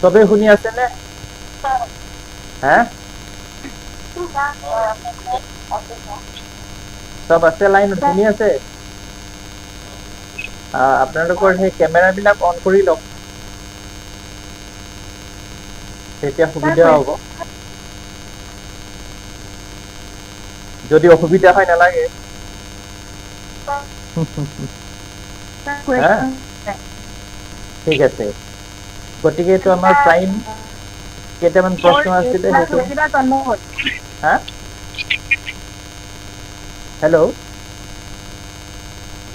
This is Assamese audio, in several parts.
চবে শুনি আছে নে? হা চব আছে লাইনত শুনি আছে? আপোনালোকৰ সেই কেমেৰাবিলাক অন কৰি লওক, তেতিয়া সুবিধা হ'ব। যদি অসুবিধা হয় নালাগে। হা ঠিক আছে, গতিকে এইটো আমাৰ প্ৰাইম কেইটামান প্ৰশ্ন আছিলে হা হেল্ল'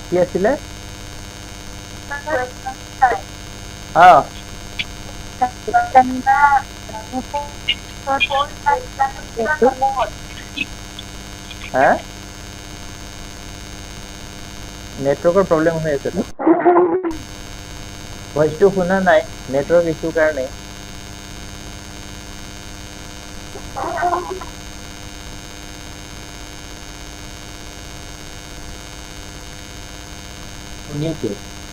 কি আছিলে? হা নেটৱৰ্কৰ প্ৰব্লেম হৈ আছে তো, ভইচটো শুনা নাই নেটৱৰ্ক ইছ্যুৰ কাৰণে।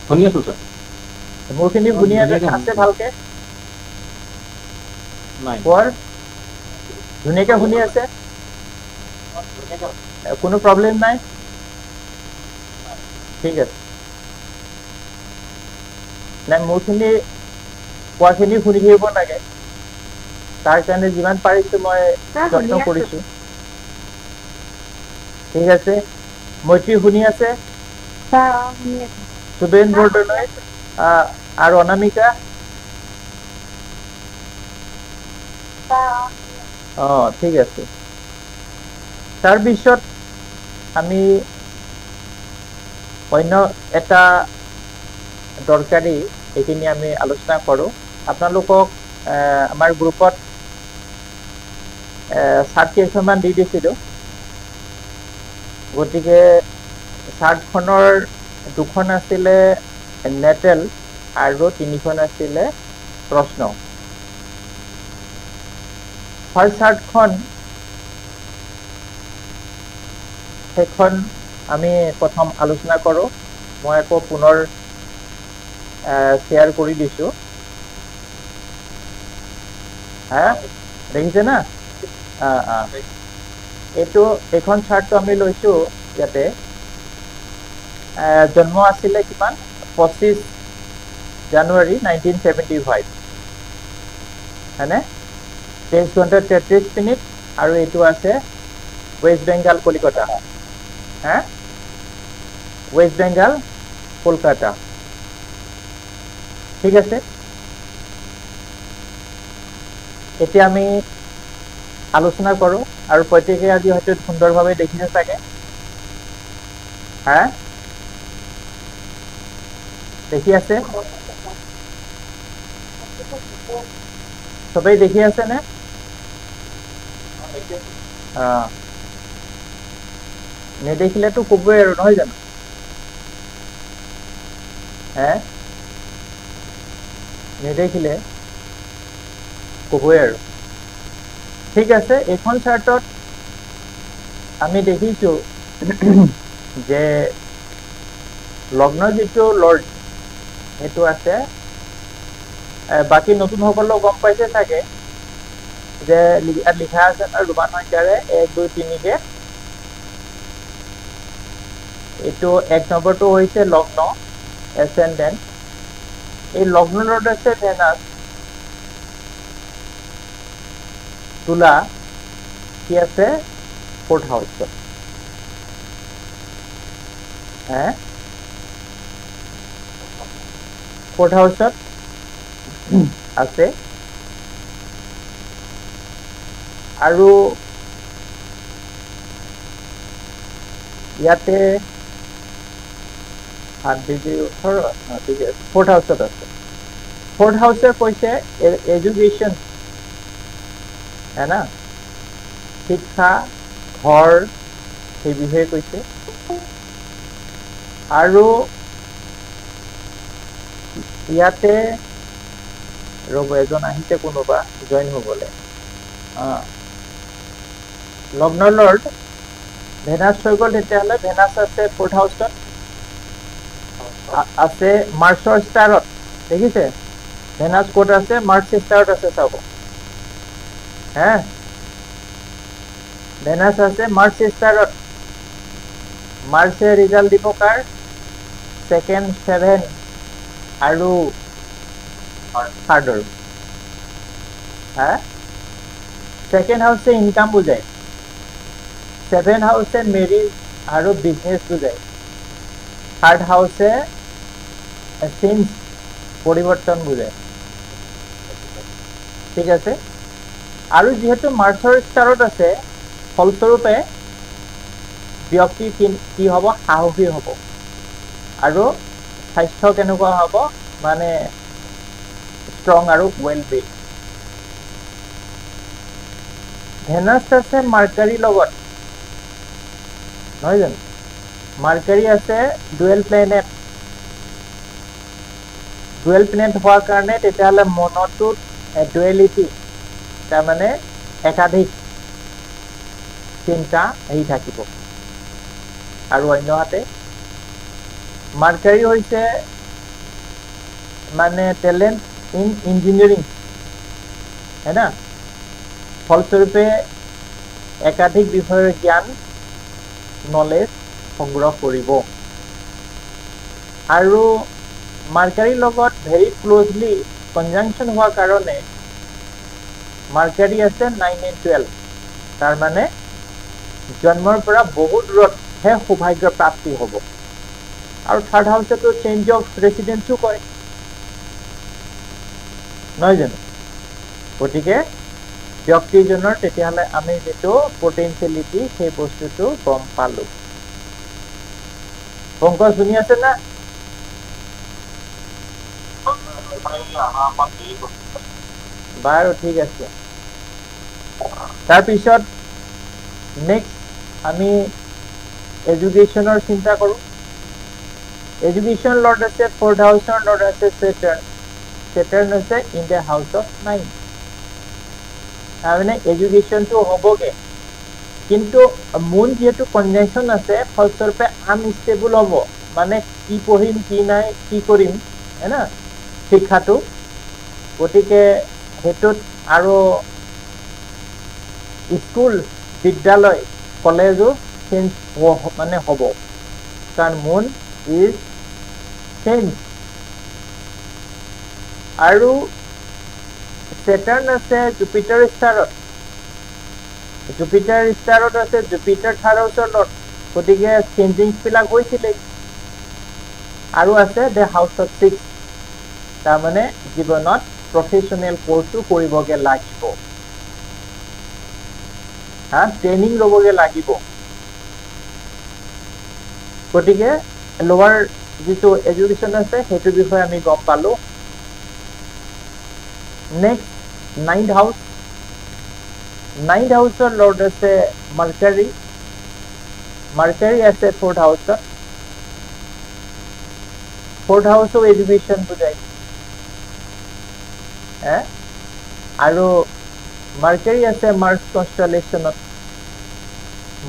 শুনি আছো স্যাৰ। মোৰখিনি শুনি আছে ভালকে? নাই কোৱাৰ ধুনীয়াকে শুনি আছে? কোনো প্ৰব্লেম নাই? ঠিক আছে, নাই মোৰখিনি কোৱাখিনি শুনি থাকিব লাগে, তাৰ কাৰণে যিমান পাৰিছো মই যত্ন কৰিছো। ঠিক আছে, মৈত্ৰী শুনি আছে? সুবেন বৰদলৈ আৰু অনামিকা? ঠিক আছে, তাৰপিছত আমি অন্য এটা দৰকাৰী এইখিনি আমি আলোচনা কৰো। আপোনালোকক আমাৰ গ্ৰুপত চাৰ্ট কেইখনমান দি দিছিলো, গতিকে চাৰ্টখনৰ দুখন আছিলে নেটেল আৰু 3খন আছিলে প্ৰশ্ন। ফাৰ্ষ্ট চাৰ্টখন সেইখন আমি প্ৰথম আলোচনা কৰো। মই আকৌ পুনৰ শ্বেয়াৰ কৰি দিছো। হা দেখিছে না? এইখন চাৰ্টটো আমি লৈছো ইয়াতে। জন্ম আছিলে কিমান? 25 জানুৱাৰী 1975, হয়নে? 23 ঘণ্টা 33 মিনিট, আৰু এইটো আছে ৱেষ্ট বেংগাল কলিকতা। হা ৱেষ্ট বেংগাল কলকাতা, ঠিক আছে। এতিয়া আমি আলোচনা কৰো, আৰু প্ৰত্যেকে আজি হয়তো সুন্দৰভাৱে দেখিছে চাগে। হা দেখি আছে? সবেই দেখি আছে নে? নেদেখিলেতো কবই আৰু, নহয় জানো? নেদেখিলে কবই আৰু। ঠিক আছে, এইখন চাৰ্টত আমি দেখিছো যে লগ্নৰ যিটো লৰ্ড সেইটো আছে। বাকী নতুন সকলেও গম পাইছে চাগে যে ইয়াত লিখা আছে ৰোমান সংখ্যাৰে 1 2 3 কে। এইটো 1 নম্বৰটো হৈছে লগ্ন এসেন্ডেন্ট। এই লগ্ন লৰ্ড আছে ভেনাস। তুলা কি আছে 4th হাউসত। 4th হাউসত আছে। আৰু ইয়াতে 4th হাউসত আছে। 4th হাউসে কৈছে এডুকেশন, না শিক্ষা, ঘৰ, সেই বিষয়ে কৈছে। আৰু ইয়াতে ৰব, এজন আহিছে কোনোবা জইন হবলে। লগ্নৰ লৰ্ড ভেনাছ হৈ গ'ল। তেতিয়াহ'লে ভেনাছ আছে 4th হাউসত, আছে মাৰ্চৰ ষ্টাৰত, দেখিছে? ভেনাছ ক'ত আছে? মাৰ্চ ষ্টাৰত আছে, চাব হে। ভেনাছ আছে মাৰ্চ ষ্টাৰত। মাৰ্চে ৰিজাল্ট দিব কাৰ? ছেকেণ্ড, 7 আৰু থাৰ্ডৰ। হা, ছেকেণ্ড হাউচে ইনকাম বুজায়, 7 হাউচে মেৰিজ আৰু বিজনেছ বুজায়, থাৰ্ড হাউচে চেঞ্জ পৰিৱৰ্তন বুজায়। ঠিক আছে। আৰু যিহেতু মাৰ্চৰ ষ্টাৰত আছে, ফলস্বৰূপে ব্যক্তি কি হ'ব? সাহসী হ'ব আৰু স্বাস্থ্য কেনেকুৱা হ'ব? মানে ষ্ট্ৰং আৰু ৱেল বিল্ড। ভেনাছ আছে মাৰ্কাৰীৰ লগত, নহয় জানো? মাৰ্কাৰী আছে ডুৱেল প্লেনেট। ডুৱেল প্লেনেট হোৱাৰ কাৰণে তেতিয়াহ'লে মনটোত ডুৱেলিটি, তাৰমানে একাধিক চিন্তা আহি থাকিব। আৰু অন্যহাতে মাৰ্কাৰী হৈছে মানে টেলেণ্ট ইন ইঞ্জিনিয়াৰিং, है ना? ফলস্বৰূপে একাধিক বিষয়ৰ জ্ঞান, নলেজ সংগ্ৰহ কৰিব। আৰু মাৰ্কাৰীৰ লগত ভেৰি ক্ল'জলি কনজাংচন হোৱাৰ কাৰণে মাৰ্কাৰী আছে 9 and 12, তাৰমানে জন্মৰ পৰা বহু দূৰতহে সৌভাগ্য প্ৰাপ্তি হ'ব। আৰু থাৰ্ড হাউচেতো চেঞ্জ অফ ৰেচিডেন্সো কয়, নহয় জানো? গতিকে ব্যক্তিজনৰ তেতিয়াহ'লে আমি যিটো পটেঞ্চিয়েলিটি, সেই বস্তুটো গম পালো। পংকজ শুনি আছে না? বাৰু ঠিক আছে। তাৰপিছত নেক্সট আমি এডুকেশ্যনৰ চিন্তা কৰো। এডুকেশ্যন লৰ্ড আছে 4th হাউচৰ লৰ্ড আছে চেটাৰ্ণ। চেটাৰ্ণ আছে ইন দ্য হাউচ অফ 9। তাৰমানে এডুকেশ্যনটো হ'বগে, কিন্তু মুন যিহেতু কনজাংচন আছে, ফলস্বৰূপে আনষ্টেবল হ'ব। মানে কি পঢ়িম, কি নাই, কি কৰিম, হয় না শিক্ষাটো। গতিকে সেইটোত আৰু স্কুল, বিদ্যালয়, কলেজো চেঞ্জ মানে হ'ব, কাৰণ মুন ইজ চেঞ্জ। আৰু চেটাৰ্ণ আছে জুপিটাৰ ষ্টাৰত। জুপিটাৰ ষ্টাৰত আছে, জুপিটাৰ থাৰ্ড হাউচৰ লৰ্ড, গতিকে চেঞ্জিংছবিলাক হৈছিলেই। আৰু আছে দ্য হাউচ অফ 6, তাৰমানে জীৱনত প্ৰফেশ্যনেল কৰ্চো কৰিবগে লাগিব, ট্ৰেইনিং ল'বগে লাগিব। গতিকে লোৱাৰ যিটো এডুকেশ্যন আছে, সেইটো বিষয়ে আমি গম পালো। Next 9th house. 9th হাউচৰ লৰ্ড আছে মাৰ্কাৰী। মাৰ্কাৰী আছে 4th হাউচত। 4th হাউচো এডুকেশ্যন বুজায়। আৰু মাৰ্কাৰী আছে মাৰ্চ কনষ্টেলেশ্যনত।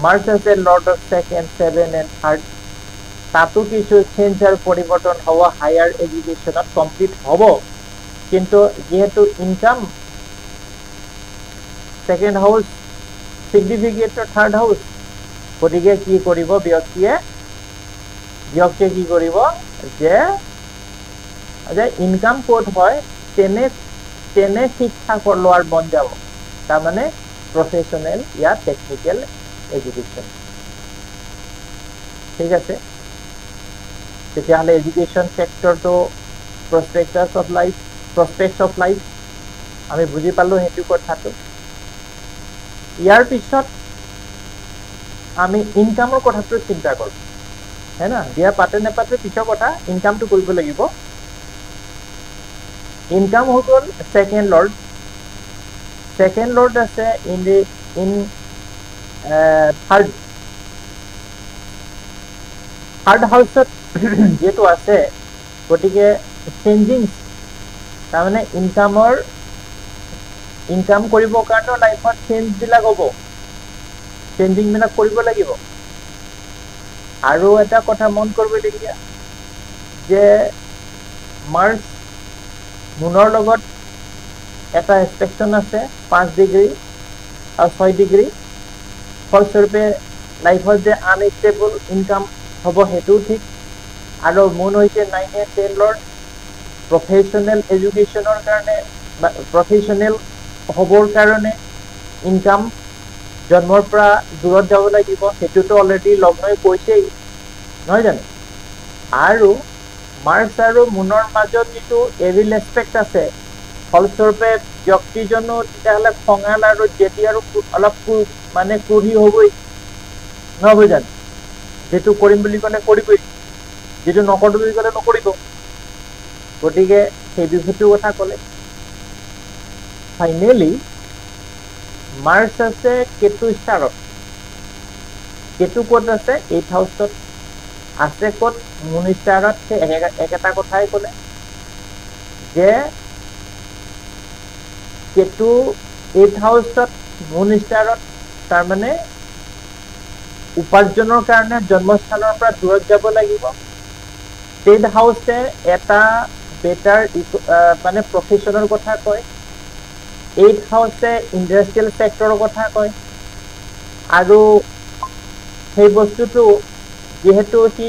মাৰ্চ আছে lord of 2nd, 7 and 3rd। তাতো কিছু চেঞ্জ আৰু পৰিৱৰ্তন হ'ব, হায়াৰ এডুকেশ্যনত কমপ্লিট হ'ব। কিন্তু যেহেতু ইনকাম সেকেন্ড হাউস সিগনিফিকেটৰ থাৰ্ড হাউস, গতিকে কি কৰিব ব্যক্তিয়ে কি কৰিব যে ইনকাম ক'ত হয় তেনে শিক্ষা লোৱাৰ মন যাব, তাৰমানে প্ৰফেশ্যনেল या টেকনিক্যাল এডুকেশ্যন। ঠিক আছে, তেতিয়াহ'লে এডুকেশ্যন সেক্টৰটো প্ৰস্পেক্টাছ অফ লাইফ আমি বুজি পালো সেইটো কথাটো। ইয়াৰ পিছত আমি ইনকামৰ কথাটো চিন্তা কৰো, है ना? বিয়া পাতে নেপাতে পিছৰ কথা, ইনকামটো কৰিব লাগিব। ইনকাম হৈ গ'ল সেকেন্ড লৰ্ড আছে ইন থাৰ্ড হাউচত যেটো আছে, গতিকে চেঞ্জিং, তাৰমানে ইনকাম কৰিবৰ কাৰণে লাইফত চেঞ্জ বিলাক হ'ব, চেঞ্জিং বিলাক কৰিব লাগিব। আৰু এটা কথা মন কৰিবলগীয়া যে মাৰ্চ মুনৰ লগত এটা এক্সপেকশ্যন আছে 5 ডিগ্ৰী আৰু 6 ডিগ্ৰী ফলস্বৰূপে লাইফত যে আনষ্টেবল ইনকাম হ'ব সেইটোও ঠিক আৰু মুন হৈছে 9 and 10 লৰ্ড প্ৰফেশ্যনেল এডুকেশ্যনৰ কাৰণে বা প্ৰফেশ্যনেল হ'বৰ কাৰণে ইনকাম জন্মৰ পৰা দূৰত যাব লাগিব সেইটোতো অলৰেডি লগ্নই কৈছেই নহয় জানো আৰু মাৰ্চ আৰু মুনৰ মাজত যিটো এভিল এছপেক্ট আছে ফলস্বৰূপে ব্যক্তিজনো তেতিয়াহ'লে খঙাল আৰু জেদি আৰু অলপ মানে ক্ৰোধী হ'বই নহ'ব জানো যিটো কৰিম বুলি ক'লে কৰিবই যিটো নকৰোঁ বুলি ক'লে নকৰিব গতিকে সেই বিষয়টোৰ কথা ক'লে ফাইনেলি মাৰ্চ আছে কেতু ষ্টাৰত কেতু ক'ত আছে 8th হাউচত আছে ক'ত মুন ষ্টাৰত সেই একেটা কথাই ক'লে যে কেতু 8th হাউচত মুন ষ্টাৰত তাৰমানে উপাৰ্জনৰ কাৰণে জন্মস্থানৰ পৰা দূৰত যাব লাগিব 10th হাউচে এটা বেটাৰ মানে প্ৰফেশ্যনৰ কথা কয় 8th হাউচে ইণ্ডাষ্ট্ৰিয়েল ছেক্টৰৰ কথা কয় আৰু সেই বস্তুটো যিহেতু সি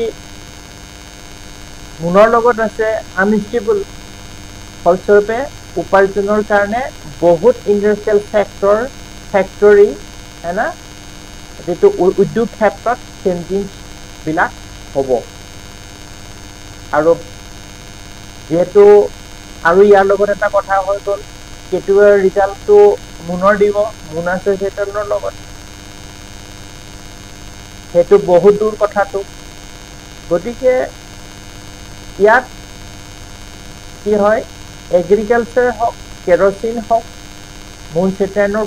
মুনৰ লগত আছে আনষ্টেবল ফলস্বৰূপে উপাৰ্জনৰ কাৰণে বহুত ইণ্ডাষ্ট্ৰিয়েল ফেক্টৰী না যিটো উদ্যোগ ক্ষেত্ৰত চেঞ্জিংবিলাক হ'ব আৰু যিহেতু আৰু ইয়াৰ লগত এটা কথা হৈ গ'ল কেতুৰ ৰিজাল্টটো মুনৰ দিব মুন আছে চেটাৰ্ণৰ লগত সেইটো বহুত দূৰ কথাটো গতিকে ইয়াত কি হয় এগ্ৰিকালচাৰ হওক কেৰচিন হওক মুন চেটাৰ্ণৰ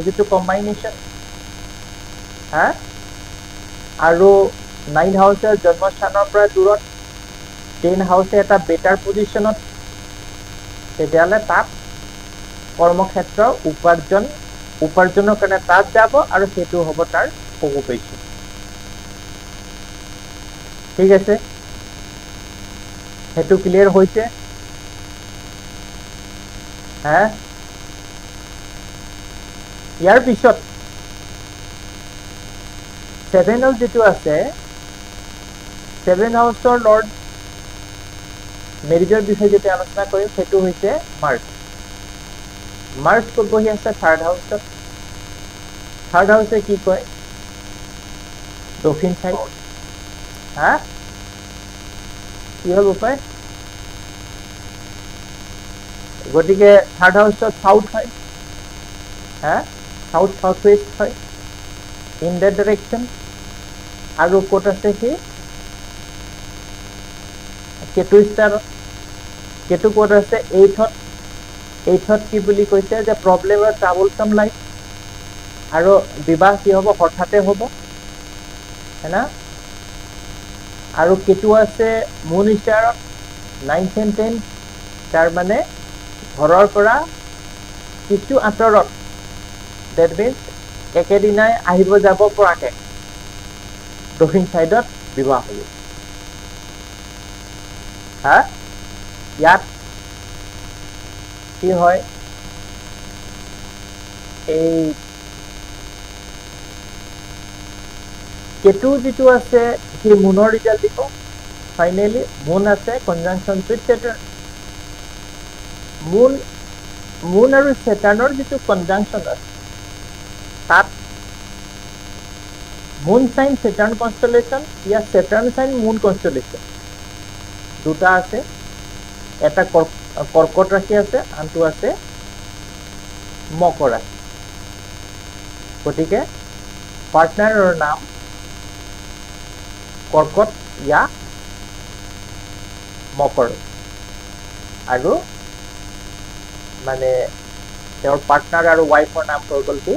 যিটো কম্বাইনেশ্যন হা আৰু 9th হাউচৰ জন্মস্থানৰ পৰা দূৰত 10th হাউচে এটা বেটাৰ পজিশ্যনত তেতিয়াহ'লে তাত কৰ্মক্ষেত্ৰ উপাৰ্জনৰ কাৰণে তাত যাব আৰু সেইটো হ'ব তাৰ অকুপেশ্যন ঠিক আছে সেইটো ক্লিয়াৰ হৈছে হা ইয়াৰ পিছত 7th হাউচ যিটো আছে 7th হাউচৰ লৰ্ড মেৰিজৰ বিষয়ে যেতিয়া আলোচনা কৰিম সেইটো হৈছে মাৰ্চ ক'ত বহি আছে 3rd হাউচত 3rd হাউচে কি কয় দক্ষিণ চাইড হা কি হ'ল উপায় গতিকে 3rd হাউচত সাউথ হয় হা সাউথ ৱেষ্ট হয় ইন দ্যাট ডাইৰেকশ্যন আৰু ক'ত আছে সি কেতু ষ্টাৰত কেতু ক'ত আছে 8th কি বুলি কৈছে যে প্ৰব্লেম অৰ ট্ৰাবলছাম লাইফ আৰু বিবাহ কি হ'ব হঠাতে হ'ব হেনা আৰু কেতু আছে মুন ষ্টাৰত 9th and 10th তাৰ মানে ঘৰৰ পৰা কিছু আঁতৰত ডেট মিনছ একেদিনাই আহিব যাব পৰাকে দক্ষিণ চাইডত বিবাহ হ'ব হা ইয়াত কি হয় এই কেতু যিটো আছে সি মুনৰ ৰিজাল্ট দিব ফাইনেলি মুন আছে কনজাংচন উইথ চেটাৰ্ণ মুন আৰু চেটাৰ্ণৰ যিটো কনজাংচন আছে তাত মুন চাইন চেটাৰ্ণ কনষ্টেলেশ্যন ইয়াত চেটাৰ্ণ চাইন মুন কনষ্টেলেশ্যন দুটা আছে এটা কৰ্কট ৰাশি আছে আনটো আছে মকৰ ৰাশি গতিকে পাৰ্টনাৰৰ নাম কৰ্কট या মকৰ আৰু মানে তেওঁৰ পাৰ্টনাৰ আৰু ওয়াইফৰ নাম হৈ গ'ল কি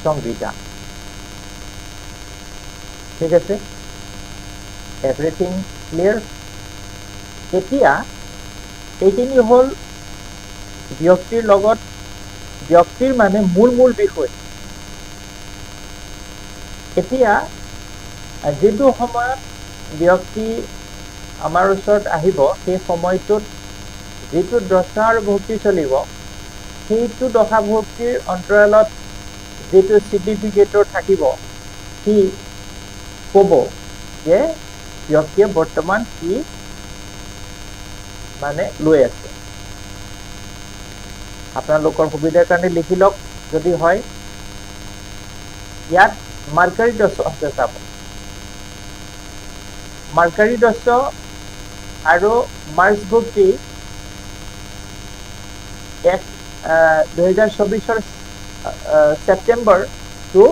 সংগীতা ঠিক আছে এভৰিথিং ক্লিয়াৰ এতিয়া এইখিনি হ'ল ব্যক্তিৰ মানে মূল বিষয় এতিয়া যিটো সময়ত ব্যক্তি আমাৰ ওচৰত আহিব সেই সময়টোত যিটো দশা আৰু ভক্তি চলিব সেইটো দশা ভক্তিৰ অন্তৰালত যিটো চিগনিফিকেটৰ থাকিব সি ক'ব যে ব্যক্তিয়ে বৰ্তমান কি মানে লৈ আছে আপোনালোকৰ সুবিধাৰ কাৰণে লিখি লওক যদি হয় ইয়াত মাৰ্কাৰী দশ আছে চাব মাৰ্কাৰী দশ আৰু মাৰ্চ ভক্তি 2024 সেপ্টেম্বৰ টু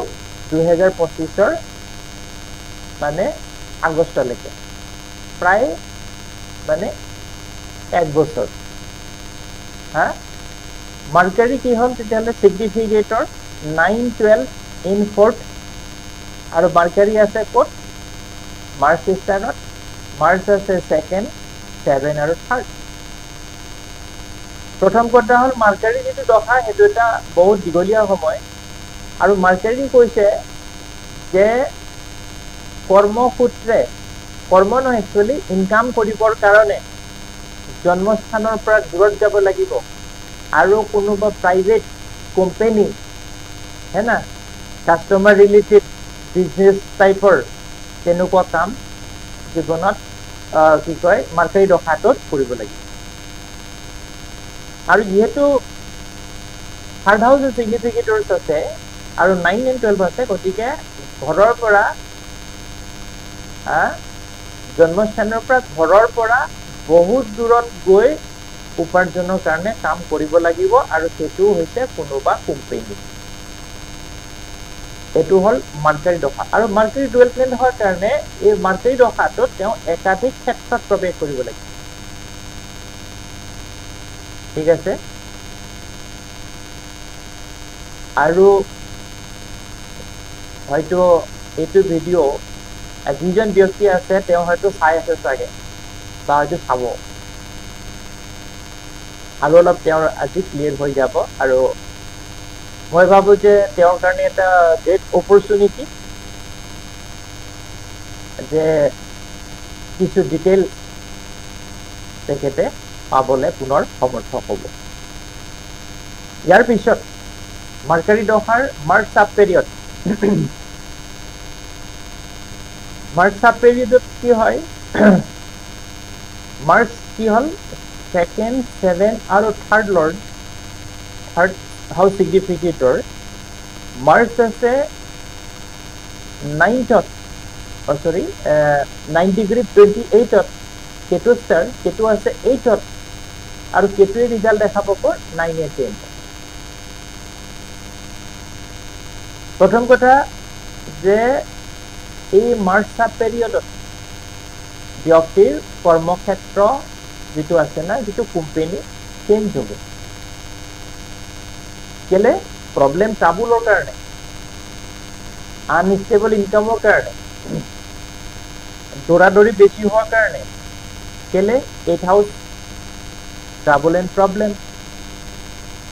2025 মানে আগষ্টলৈকে প্ৰায় মানে 1 বছৰ হা মাৰ্কাৰী কি হ'ল তেতিয়াহ'লে চিগনিফিকেটৰ 9-12 ইন 4th আৰু মাৰ্কাৰী আছে ক'ত মাৰ্চ স্থানত মাৰ্চ আছে 2nd 7 আৰু 3rd প্ৰথম কথা হ'ল মাৰ্কাৰী যিটো দশা সেইটো এটা বহুত দীঘলীয়া সময় আৰু মাৰ্কাৰী কৈছে যে কৰ্মসূত্ৰে কৰ্ম নহয় একচুৱেলি ইনকাম কৰিবৰ কাৰণে জন্মস্থানৰ পৰা দূৰত যাব লাগিব আৰু কোনোবা প্ৰাইভেট কোম্পানী হে না কাস্টমাৰ ৰিলেটেড বিজনেছ টাইপৰ তেনেকুৱা কাম জীৱনত কি কয় মাৰ্কাৰী দশাটোত কৰিব লাগিব আৰু যেহেতু থাৰ্ড হাউস চিগনিফিকেটৰ্স আছে আৰু 9 and 12 আছে গতিকে ঘৰৰ পৰা জন্মস্থানৰ পৰা ঘৰৰ পৰা বহুত দূৰত গৈ উপাৰ্জনৰ কাৰণে কাম কৰিব লাগিব আৰু সেইটো হৈছে কোনোবা কোম্পানী এটো হল মাৰ্কাৰী দশা আৰু মাৰ্কাৰী ডুৱেল প্লেনেট হোৱাৰ কাৰণে এই মাৰ্কাৰী দশাটোত তেওঁ একাধিক ক্ষেত্ৰত প্ৰৱেশ কৰিব লাগিব ঠিক আছে আৰু হয়তো এইটো ভিডিও যিজন ব্যক্তি আছে তেওঁ হয়তো চাই আছে চাগে বা হয়তো চাব আৰু অলপ তেওঁৰ আজি ক্লিয়াৰ হৈ যাব আৰু মই ভাবো যে তেওঁৰ কাৰণে এটা গ্ৰেট অপৰচুনিটি যে কিছু ডিটেইল তেখেতে পাবলৈ পুনৰ সমৰ্থ হ'ব ইয়াৰ পিছত মাৰ্কাৰী দশাৰ Mars sub period Mars sub পিৰিয়ডত কি হয় মাৰ্চ কি হল 2nd 7 আৰু 3rd লৰ্ড 3rd হাউস চিগনিফিকেটৰ মাৰ্চ আছে 9th 9 ডিগ্ৰী 28ত কেতু ষ্টাৰ কেতু আছে 8ত আৰু কেতুৱে ৰিজাল্ট দেখাব কৰ 9 and 10 প্ৰথম কথা যে এই মাৰ্চ সাব পিৰিয়ডত ব্যক্তিৰ কৰ্মক্ষেত্ৰ যেটো আছে না যেটো কোম্পানী চেঞ্জ হ'ব কেলে প্ৰবলেম ট্ৰাবুলৰ কাৰণে আনষ্টেবল ইনকামৰ কাৰণে দৌৰাদৌৰি বেছি হোৱাৰ কাৰণে কেলে 8th house trouble and problem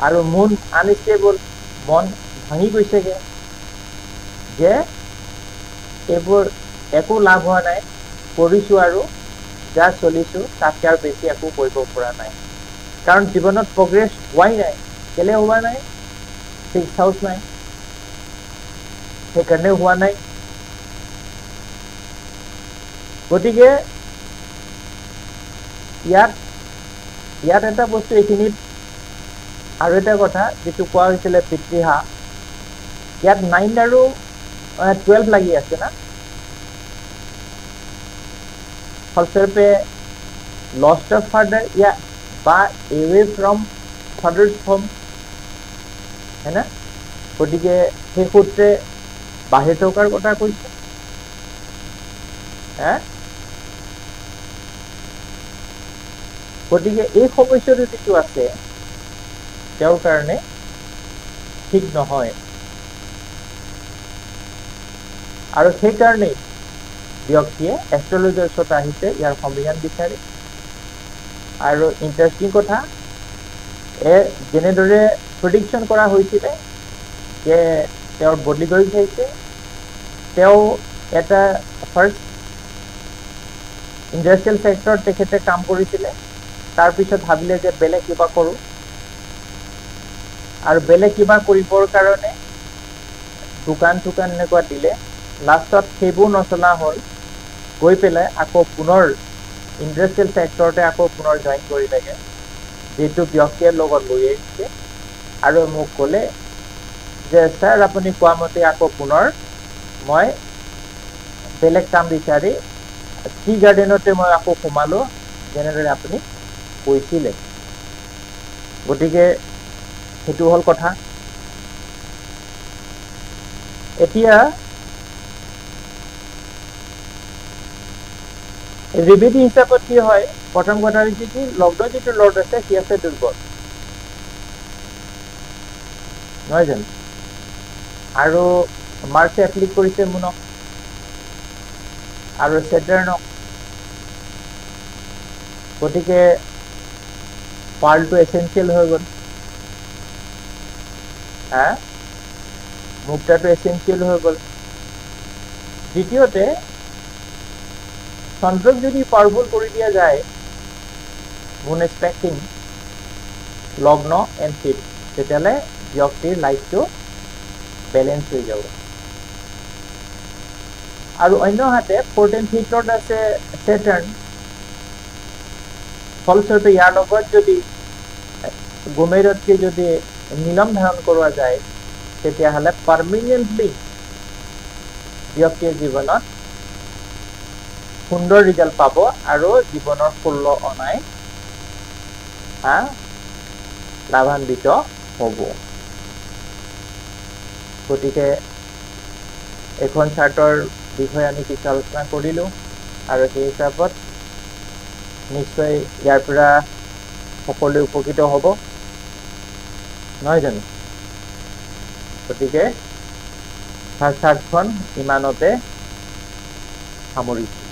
আৰু মন আনষ্টেবল মন ভাঙি গৈছেগে যে এইবোৰ একো লাভ হোৱা নাই কৰিছো আৰু যা চলিছো তাতকে আৰু বেছি একো কৰিব পৰা নাই কাৰণ জীৱনত প্ৰগ্ৰেছ হোৱাই নাই কেলে হোৱা নাই 6th হাউস নাই সেইকাৰণে হোৱা নাই গতিকে ইয়াত এটা বস্তু এইখিনিত আৰু এটা কথা যেটো কোৱা হৈছিল পিতৃহা ইয়াত 9 আৰু 12 লাগি আছে না ফলস্বৰূপে lost of father या বা away from father's home है ना গতিকে সেই সূত্ৰে বাহিৰ থকাৰ কথা কৈছে গতিকে এই সমস্যাটো যেটো আছে তেওঁৰ কাৰণে ঠিক নহয় আৰু সেই কাৰণে ব্যক্তিয়ে এষ্ট্ৰলজাৰ ওচৰত আহিছে ইয়াৰ সমাধান বিচাৰি আৰু ইন্টাৰেষ্টিং কথা যেনেদৰে প্ৰেডিকচন কৰা হৈছিল যে তেওঁৰ বদলি কৰি গৈছে তেওঁ এটা ফাৰ্স্ট ইন্ডাষ্ট্ৰিয়েল সেক্টৰত তেখেতে কাম কৰিছিল তাৰপিছত ভাবিলে যে বেলেগ কিবা কৰোঁ আৰু বেলেগ কিবা কৰিবৰ কাৰণে দোকান চোকান এনেকুৱা দিলে লাষ্টত সেইবোৰ নচলা হ'ল গৈ পেলাই আকৌ পুনৰ ইণ্ডাষ্ট্ৰিয়েল ছেক্টৰতে আকৌ পুনৰ জইন কৰিলেগৈ যিটো ব্যক্তিৰ লগত লৈ আহিছে আৰু মোক ক'লে যে ছাৰ আপুনি কোৱা মতে আকৌ পুনৰ মই বেলেগ কাম বিচাৰি টি গাৰ্ডেনতে মই আকৌ সোমালো যেনেদৰে আপুনি কৈছিলে গতিকে সেইটো হ'ল কথা এতিয়া ৰিভিটি হিচাপত কি হয় প্ৰথম কথা হৈছে কি লকডাউন যিটো লৰ্ড আছে সি আছে দুৰ্বল নহয় জানো আৰু মাৰ্চে এপ্লিক কৰিছে মুনক আৰু ছেটাৰ্ণক গতিকে পাৰ্লটো এচেঞ্চিয়েল হৈ গ'ল হা মুক্তাটো এচেঞ্চিয়েল হৈ গ'ল দ্বিতীয়তে চন্দ্ৰক যদি পাৱাৰফুল কৰি দিয়া যায় মুন এক্সপেক্টিং লগ্ন এণ্ড চিট তেতিয়াহ'লে ব্যক্তিৰ লাইফটো বেলেঞ্চ হৈ যাব আৰু অন্যহাতে 4th and 5th আছে ছেটাৰ্ণ ফলস্বৰূপে ইয়াৰ লগত যদি গোমেৰতকে যদি নিলম ধাৰণ কৰোৱা যায় তেতিয়াহ'লে পাৰ্মানেণ্টলি ব্যক্তিৰ জীৱনত সুন্দৰ ৰিজাল্ট পাব আৰু জীৱনৰ 16 অনাই লাভান্বিত হ'ব গতিকে এখন চাৰ্টৰ বিষয়ে আমি কিছু আলোচনা কৰিলোঁ আৰু সেই হিচাপত নিশ্চয় ইয়াৰ পৰা সকলোৱে উপকৃত হ'ব নহয় জানো গতিকে ফাৰ্ষ্ট চাৰ্টখন ইমানতে সামৰিছোঁ